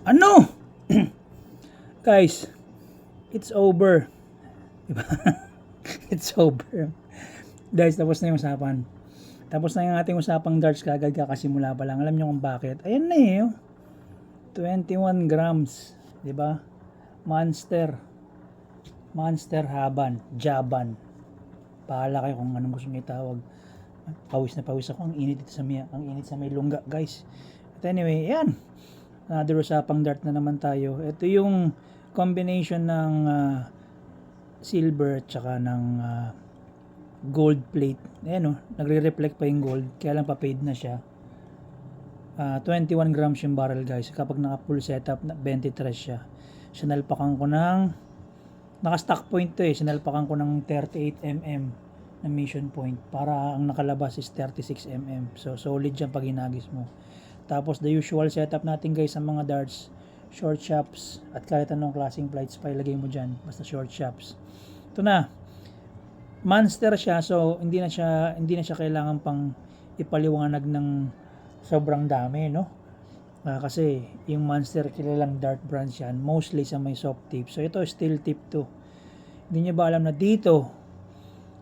Ano? Guys, it's over. Diba? It's over. Guys, tapos na yung usapan. Tapos na yung ating usapang darts kagad kakasimula pa lang. Alam nyo kung bakit? Ayan na eh. 21 grams. Diba? Monster. Monster Haban. Jaban. Pahala kayo kung anong gusto nyo itawag. Pawis na pawis ako. Ang init ito sa may, ang init sa may lungga, guys. But anyway, yan. Another usapang dart na naman tayo. Ito yung combination ng silver at saka ng gold plate. Ayan o, nagre-reflect pa yung gold. Kaya lang pa-fade na siya. 21 grams yung barrel, guys. Kapag naka-full setup, 23 siya. Sinalpakan ko ng naka-stock point to eh. Sinalpakan ko ng 38mm na mission point. Para ang nakalabas is 36mm. So, solid yan pag hinagis mo. Tapos, the usual setup natin, guys, sa mga darts. Short shops. At kahit anong klaseng flights pa ilagay mo dyan. Basta short shops. Ito na. Monster siya. So, hindi na siya kailangan pang ipaliwanag ng sobrang dami, no? Kasi yung Monster kilalang dart brand yan, mostly sa may soft tip. So ito steel tip to. Hindi niyo ba alam na dito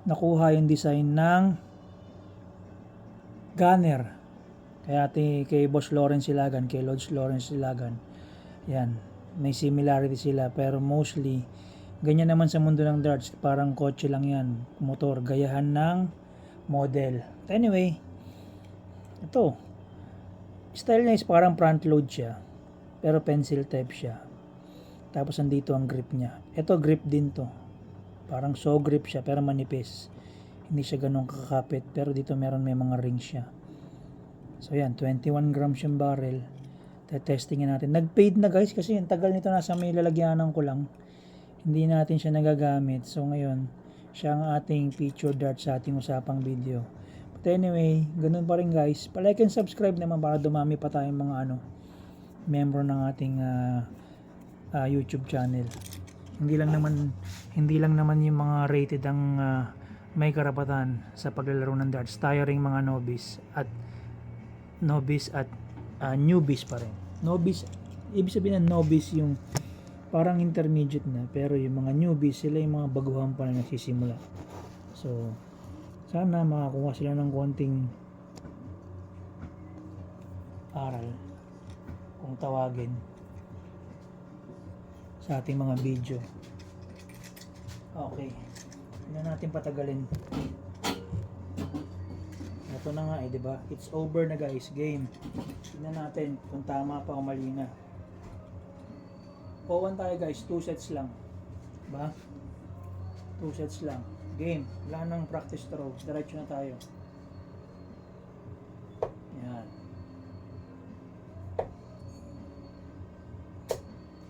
nakuha yung design ng gunner kay Boss Lawrence Silagan, kay Lodge Lawrence Silagan. Yan, may similarity sila pero mostly ganyan naman sa mundo ng darts, parang kotse lang yan, motor, gayahan ng model. Anyway, ito style niya is parang front load siya. Pero pencil type siya. Tapos andito ang grip niya. Ito grip din to. Parang saw grip siya pero manipis. Hindi siya ganun kakapit. Pero dito meron may mga rings siya. So yan, 21 grams yung barrel. Testingin natin. Nag-fade na, guys, kasi yung tagal nito nasa may lalagyanan ko lang. Hindi natin siya nagagamit. So ngayon, siya ang ating feature dart sa ating usapang video. But anyway, ganun pa rin, guys. Pa-like and subscribe naman para dumami pa tayong mga member ng ating YouTube channel. Hindi lang naman yung mga rated ang may karapatan sa paglalaro ng darts. Tayo ring mga novice at newbies pa rin. Novice, ibig sabihin ng novice yung parang intermediate na, pero yung mga newbies, sila yung mga baguhan pa na nagsisimula. So, sana makakuha sila ng konting aral kung tawagin sa ating mga video. Okay, hindi na natin patagalin. Ito na nga eh, diba? It's over na, guys, game. Tingnan natin kung tama pa o mali na. O1 tayo, guys, 2 sets lang, diba? 2 sets lang. Game, wala nang practice throw, diretso na tayo. Yan.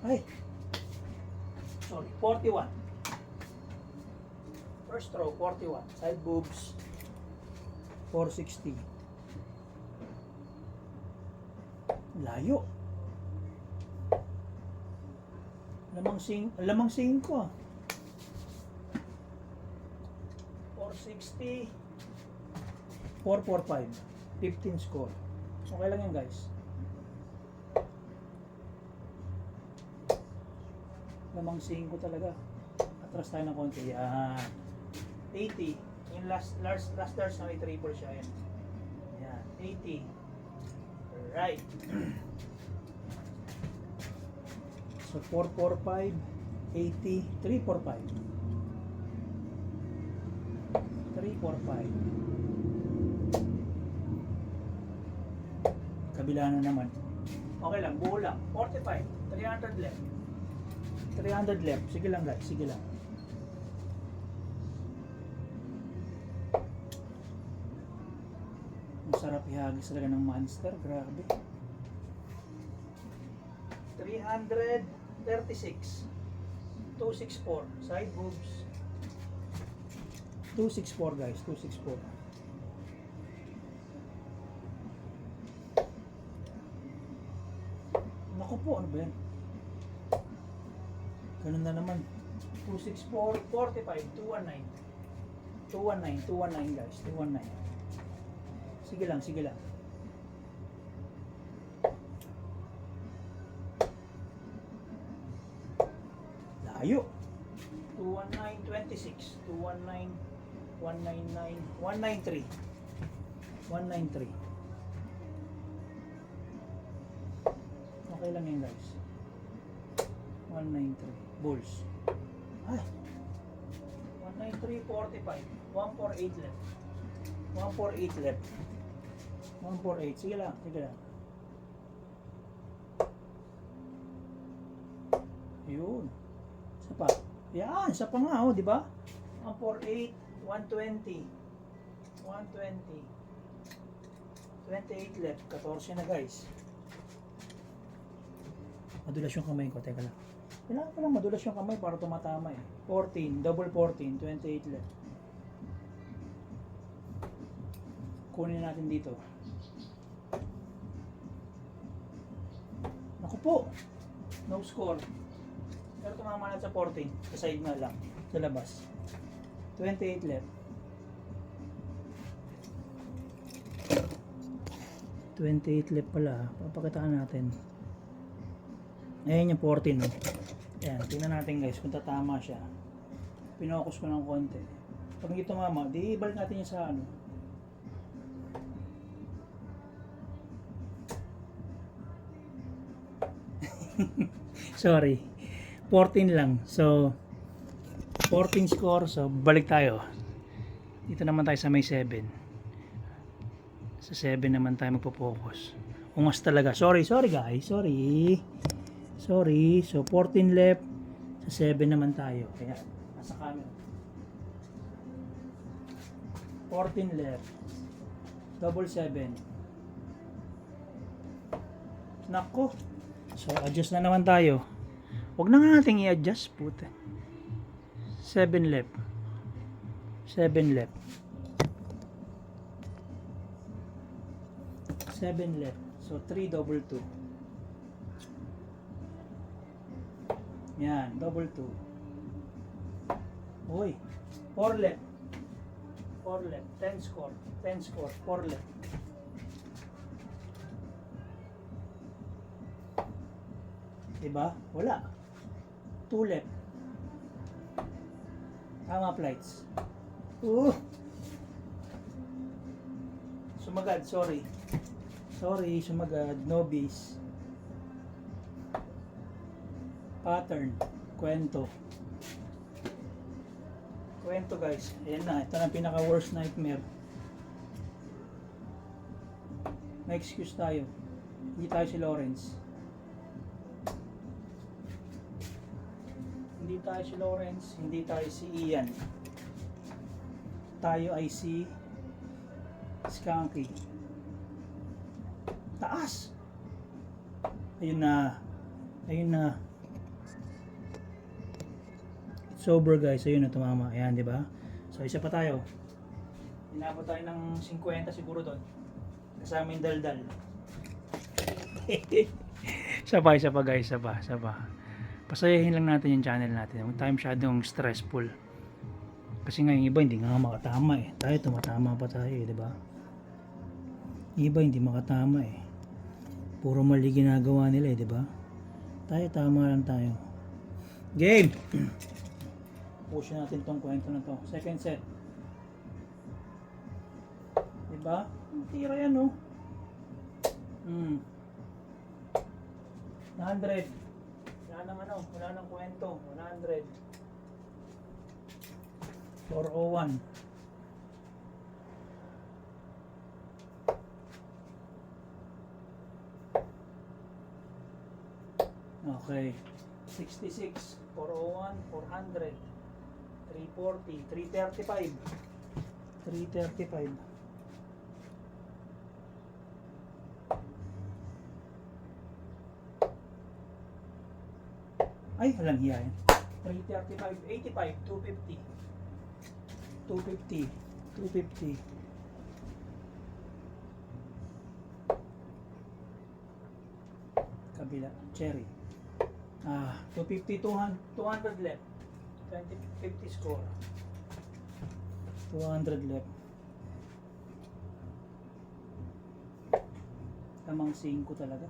Ay, sorry, 41. First throw, 41. Side boobs, 460. Layo. Lamang 5 ah. 460, 445, 15 score. Okay lang yan, guys. Lamang 5 talaga. Atras tayo ng konti. 80. Yung last darts na may triple siya. Yan. 80. Alright. So 445, 80, 345. 345. Kabila na naman. Okay lang, buo lang. 45, 300 left. 300 left. Sige lang, guys, sige lang. Masarap ihagis talaga ng Monster, grabe. 336. 264. Side boobs. 264, guys, 264. Naku po, ano ba yan? Ganun na naman. 264, 45, 219. 219, guys, 219. Sige lang, sige lang. Layo. 219.26. 219. 199. 193. 193. Okay lang yan guys. 193. Bulls. Ay. 193.45. 148 left. 148 left. 148. Sige lang. Sige lang. Yun. Isa pa. Yan. Isa pa nga oh. Di ba? 148. 120. 120. 28 left. 14 na guys. Madulas yung kamay ko. Teka lang. Kailangan pa lang madulas yung kamay para tumatama eh. 14. Double 14. 28 left. Kunin natin dito. Naku po. No score. Pero tumama na sa 14. Sa side na lang. Sa labas. 28 left. 28 left pala. Papakitaan natin. Ayan yung 14 no. Ayan, tingnan natin guys kung tatama siya. Pinokus ko ng konti. Pag hindi tumama, di balik natin yung sa ano. Sorry. 14 lang. So 14 score. So balik tayo. Dito naman tayo sa may 7. Sa 7 naman tayo magpo-focus. Ungas talaga. Sorry guys. Sorry. So 14 left. Sa 7 naman tayo. Kaya nasa camera. 14 left. Double 7. Nako. So adjust na naman tayo. Huwag na nga natin i-adjust. Puta. 7 left. 7 left. 7 left. So 3 double 2. Yan, double 2. Uy, 4 left. 4 left. 10 score. 10 score. 4 left. Diba? Wala. 2 left. Tama flights. Sumagad, sorry. Sorry, sumagad. No base. Pattern. Kwento. Kwento guys. Ayan na. Ito na ang pinaka worst nightmare. May excuse tayo. Hindi tayo si Lawrence. Hindi tayo si Lawrence. Hindi tayo si Ian. Tayo ay si Skunky. Taas! Ayun na. Ayun na. It's over guys. Ayun na tumama. Ayan, di ba? So isa pa tayo. Inabot tayo ng 50 siguro doon. Kasama yung daldal. Isa pa guys. Isa pa. Pasayahin lang natin yung channel natin. Huwag tayo masyadong stressful. Kasi nga yung iba hindi nga makatama eh. Tayo tumatama pa tayo eh, di ba? Iba hindi makatama eh. Puro mali ginagawa nila eh, di ba? Tayo tama lang tayo. Game! Push natin tong kwento na to. Second set. Di ba? Tira yan oh. 100. Wala nang ano, wala nang kwento. 100. 401. Okay. 66, 401, 400, 340, 335. 335. Ay, walang hiya yan. 335, 85, 250. 250. 250. Kabila, cherry. 250, 200 left. 50 score. 200 left. Tamang 5 talaga.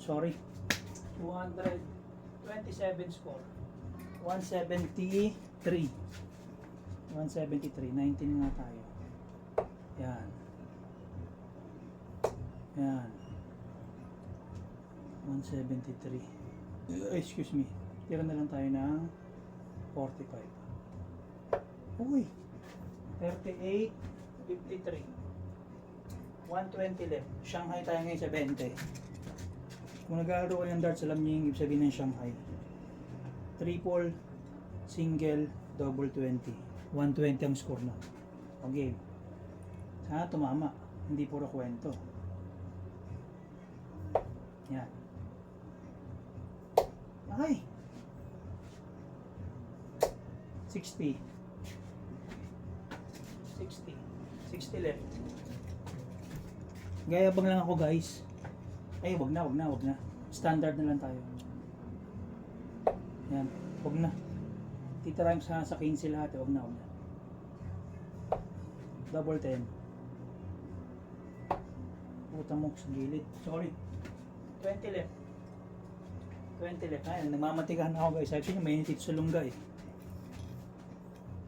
Sorry. 227 score. 173. 173. 19 nga tayo. Yan. Yan. 173. Excuse me. Tira na lang tayo ng 45. Uy. 38. 53. 120 left. Shanghai tayo ngayon sa 20. Kung nag-aalaro kayo ng darts, alam niyo yung ibig sabihin ng Shanghai. Triple, single, double 20. 120 ang score na. Okay. Sana tumama. Hindi puro kwento. Yan. Ay! 60. 60. 60 left. Gayabang lang ako guys. Ay, wag na. Standard na lang tayo. Yan, wag na. Titirahin sa 15 lahat, wag na. Double 10. Puta mo sa gilid. Sorry. 20 left. 20 left. Ay, nagmamatigahan ako guys. Actually, may init sa lungga eh.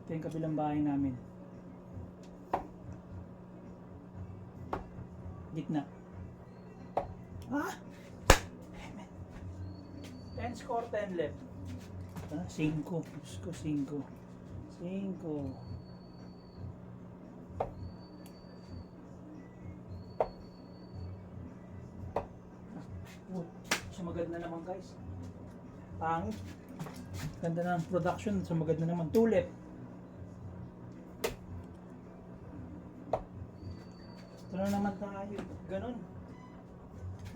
Ito yung kabilang bahay namin. Gitna. Ah! 10 score, 10 left. 5. Diyos ko, 5. 5. Sumagad na naman guys. Pangit. Ganda na ng production. Sumagad na naman. 2 left. Ito na naman tayo. Ganon.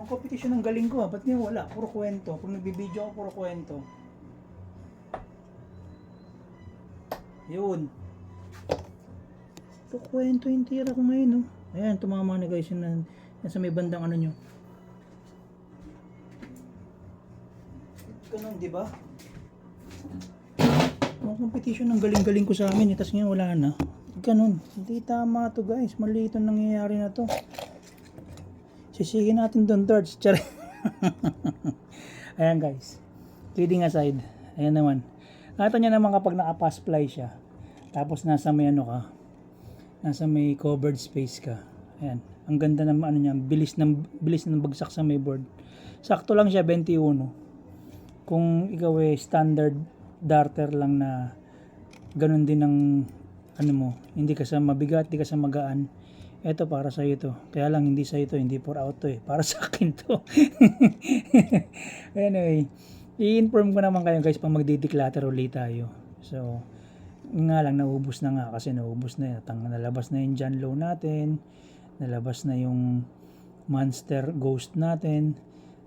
Ang competition ng galing ko, ba't niya wala? Puro kwento. Pag nagbibideo ako, puro kwento. Yun. Puro kwento yung tira ko ngayon, no? Ayan, tumama na guys yun sa may bandang ano nyo. Ganun, di ba? Ang competition ng galing-galing ko sa amin, tapos ngayon wala na. Ganun. Hindi tama to guys. Mali itong nangyayari na to. Sisigin natin doon darts. Ayan guys. Kidding aside. Ayan naman. Nakita nyo naman kapag naka-pass fly siya. Tapos nasa may ano ka. Nasa may covered space ka. Ayan. Ang ganda ng ano niya. Bilis ng bagsak sa may board. Sakto lang siya 21. Kung ikaw eh standard darter lang na ganun din ng ano mo. Hindi ka sa mabigat, hindi ka sa magaan. Ito para sa iyo to. Kaya lang hindi sa ito, hindi for out to eh. Para sa akin to. Anyway, i-inform ko naman kayo guys pag magdi-declutter ulit tayo. So, nga lang naubos na nga kasi naubos na yan. Nalabas na yung John Low natin. Nalabas na yung Monster Ghost natin.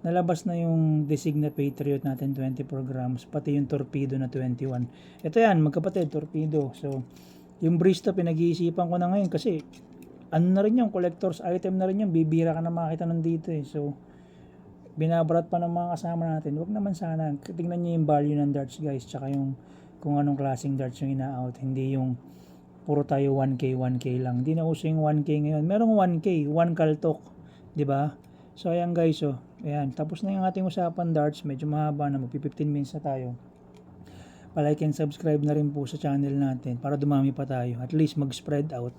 Nalabas na yung Designa Patriot natin 24 grams. Pati yung Torpedo na 21. Ito yan, magkapatid, Torpedo. So, yung Bristo pinag-iisipan ko na ngayon kasi ano na rin yung collector's item na rin yung bibira ka na makita nandito eh. So, binabarat pa ng mga kasama natin. Huwag naman sana. Tingnan nyo yung value ng darts guys. Tsaka yung kung anong klaseng darts yung ina-out. Hindi yung puro tayo 1K lang. Hindi na uso yung 1K ngayon. Merong 1K, 1 kaltok. Diba? So, ayan guys. Oh. Ayan. Tapos na yung ating usapan darts. Medyo mahaba na. Magpi-15 minutes na tayo. Palike and subscribe na rin po sa channel natin para dumami pa tayo. At least mag-spread out.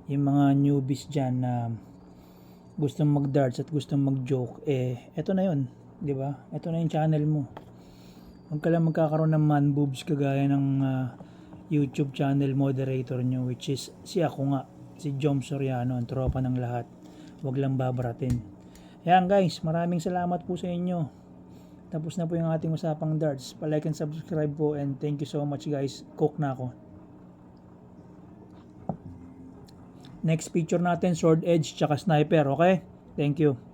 Yung mga newbies dyan na gustong mag-darts at gustong mag-joke, eh, eto na yun, di ba? Eto na yung channel mo. Huwag ka lang magkakaroon ng man boobs kagaya ng YouTube channel moderator nyo, which is si ako nga, si Jom Soriano, ang tropa ng lahat. Huwag lang babaratin. Yan guys, maraming salamat po sa inyo. Tapos na po yung ating usapang darts. Palike and subscribe po and thank you so much guys. Cook na ako. Next picture natin, sword edge tsaka sniper, okay? Thank you.